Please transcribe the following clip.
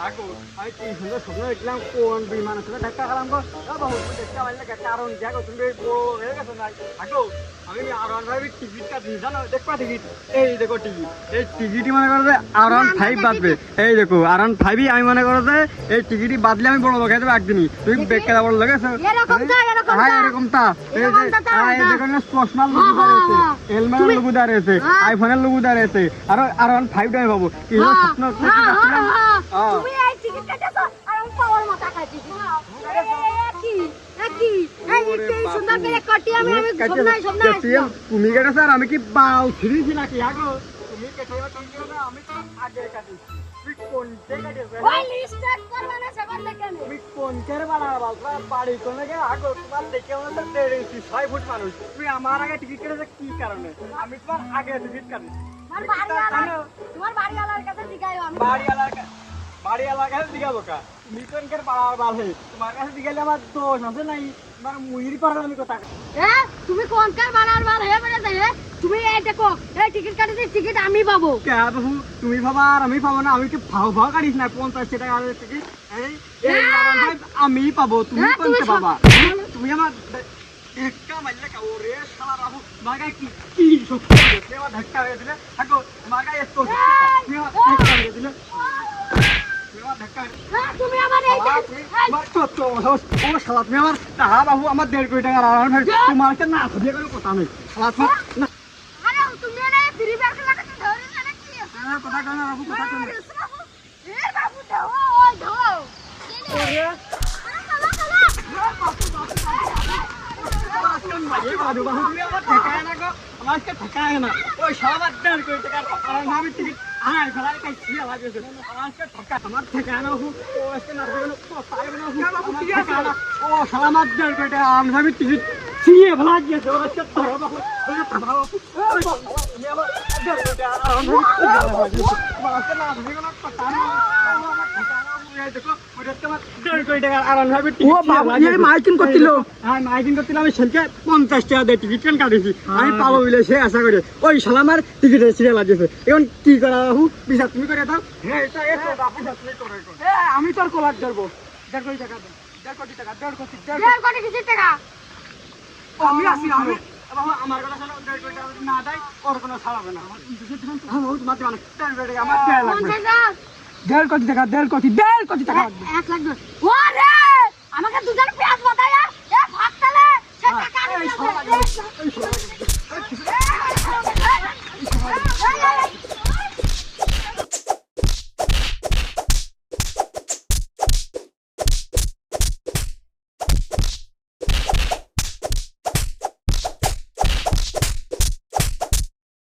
আগো আমি কি সুন্দর স্বপ্ন দেখলাম কোন বিমানের সাথে ধাক্কা খেলাম গো বাবু দেখতে পারলে কারণ দেখো তুমি বড় হয়ে গেছো না আগো আমি আর1 ভাই টিকিট কাটি জানো দেখবা টিকিট এই দেখো টিকিট এই টিকিটই মনে করো যে আর1 বাদবে এই দেখো আর1 আমি মনে করো যে এই টিকিটই বাদলে আমি বড় লোক হয়ে যাবো একদিনই তুমি বেকার বড় লোক আছো এরকম তা এই দেখো না চশমার লোগো দাঁড়িয়েছে হেলমেটের লোগো দাঁড়িয়েছে আইফোনের লোগো দাঁড়িয়েছে আর আর1 টা আমি পাবো কি স্বপ্ন তুমি এই টিকিট কাটাছো আর আমি পাওয়ার মাথা খাইছি সুন্দর করে কাটি আমি তুমি কেটে স্যার আমি কি বাউ ছিড়িছি নাকি আগো তুমি কেটে আমি তো আগে কাটি তুমি কোনতে কাটেছো ওই লিস্টার্ট করবা না সবার দেখে তুমি কোনকের বানাবা বাড়ি কোনে গে আগো তোমার দেখে মনে তো 1.5 6 ফুট মানুষ তুমি আমার আগে টিকিট কেটেছো কি কারণে আমি তোমার আগে টিকিট কাটি তোমার বাড়িওয়ালার কাছে জিগাইও আমি বাড়িওয়ালার কাছে জিগাবো কা তুমি কোনকের বাড়ার বাড়ে তোমার কাছে জিগাইলে আমার দোষ আছে নাই তোমার মুইর পারো আমি কথা তুমি কোনকার বাড়ার বার হয়ে বেড়ে যাই তুমি এই দেখো এই টিকিট কাটিতে টিকিট আমি পাবো কে বাবু তুমি পাবা আর আমি পাবো না আমি কি ভাও কাটিস না 50 টাকা টিকিট এই আমি পাবো তুমি কোনতে পাবা তুমি আমার ধাক্কা মারলে কা ওরে শালা বাবু মাগায় কি সত্যি আমার ধাক্কা হয়ে দিলে থাকো মাগায় এত তুমি আমার ধাক্কা হয়ে দিলে তুমি আমার এই ও শালা তুমি আমার বাবু আমার 1.5 কোটি টাকা তোমার কাছে না দিয়ে কোনো কথা নেই শালা আরে তুমি না ফ্রি ব্যাগ লাগাতে ধরে না নাকি কথা কেন বাবু কথা কেন এ বাবু দাও ওই দাও ওরে বাবু তুমি আমার ঠেকায় না গো আমার ঠেকায় না ওই শালা 1.5 কোটি টাকা আমি টিকিট আয় ফেলাই কাইছি আওয়াজ হচ্ছে আমাকে ঠকা আমার ঠেকায় না হু ও আজকে না দেবে তো পারবে না হু আমার ঠেকায় না ও শালা মার দেড় কোটি টাকা আমি টিকিট ছিনিয়ে ফেলা দিয়েছে ও আজকে ধরো বাবু ওই থামাও তুমি আমার 1.5 কোটি টাকা আমাকে না দেবে না কথা না আমার ঠেকায় না এই দেখো ওটা তোমার 1.5 কোটি টাকা আর আমি টিকিট ও বাবু এই মাইকিং করছিল হ্যাঁ মাইকিং করছিল আমি সেলকে 50 টাকা দিয়ে টিকিট কেন কাটিছি আমি পাবো বলে সে আশা করে ওই শালা আমার টিকিটের সিরিয়াল লাগিয়েছে এখন কি করা বাবু বিচার তুমি করে দাও হ্যাঁ এটা এসো বাপু তুমি করে আমি তোর কোলার ধরবো 1.5 কোটি টাকা দাও 1.5 কোটি টাকা 1.5 কোটি কিছু টাকা আমি আসি আমি বাবু আমার কথা শোনো 1.5 কোটি টাকা না দেয় ওর কোনো ছাড়াবে না আমার হ্যাঁ বহুত মাত্র মানে 1.5 কোটি আমার দেয়া লাগবে 1.5 কোটি টাকা 1.5 কোটি টাকা 1 লাখ ওরে আমাকে দুজন পেঁয়াজ বাতায়া এ ভাত তালে সে টাকা নিয়ে